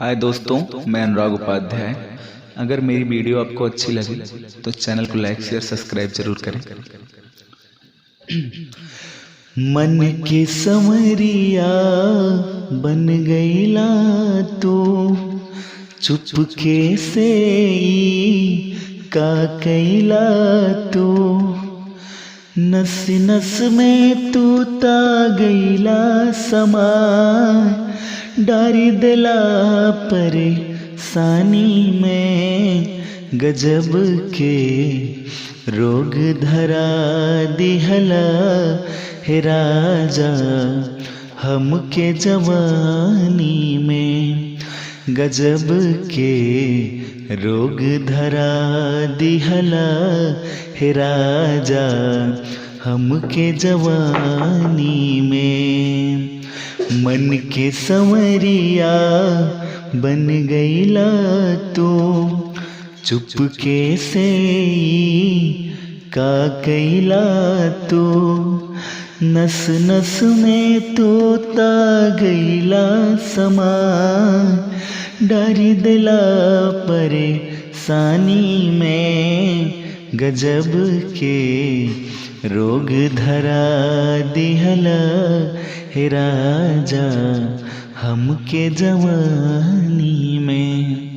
हाय दोस्तों, मैं अनुराग उपाध्याय। अगर मेरी वीडियो आपको अच्छी लगी तो चैनल को लाइक शेयर सब्सक्राइब जरूर करें। मन के संवरिया बन गईला तू, चुपके से का कैला तू, नस नस में तू ता गईला समा, डारी दिला परेशानी में, गजब के रोग धरा दिहला हे राजा हमके जवानी में, गजब के रोग धरा दिहला हे राजा हमके जवानी में। मन के संवरिया बन गईला तू, चुपके से का कैला तू, नस नस में तू ता गईला समा, डारी दिला परेशानी में, गजब के रोग धरा दिहला हे राजा हमके जवानी में।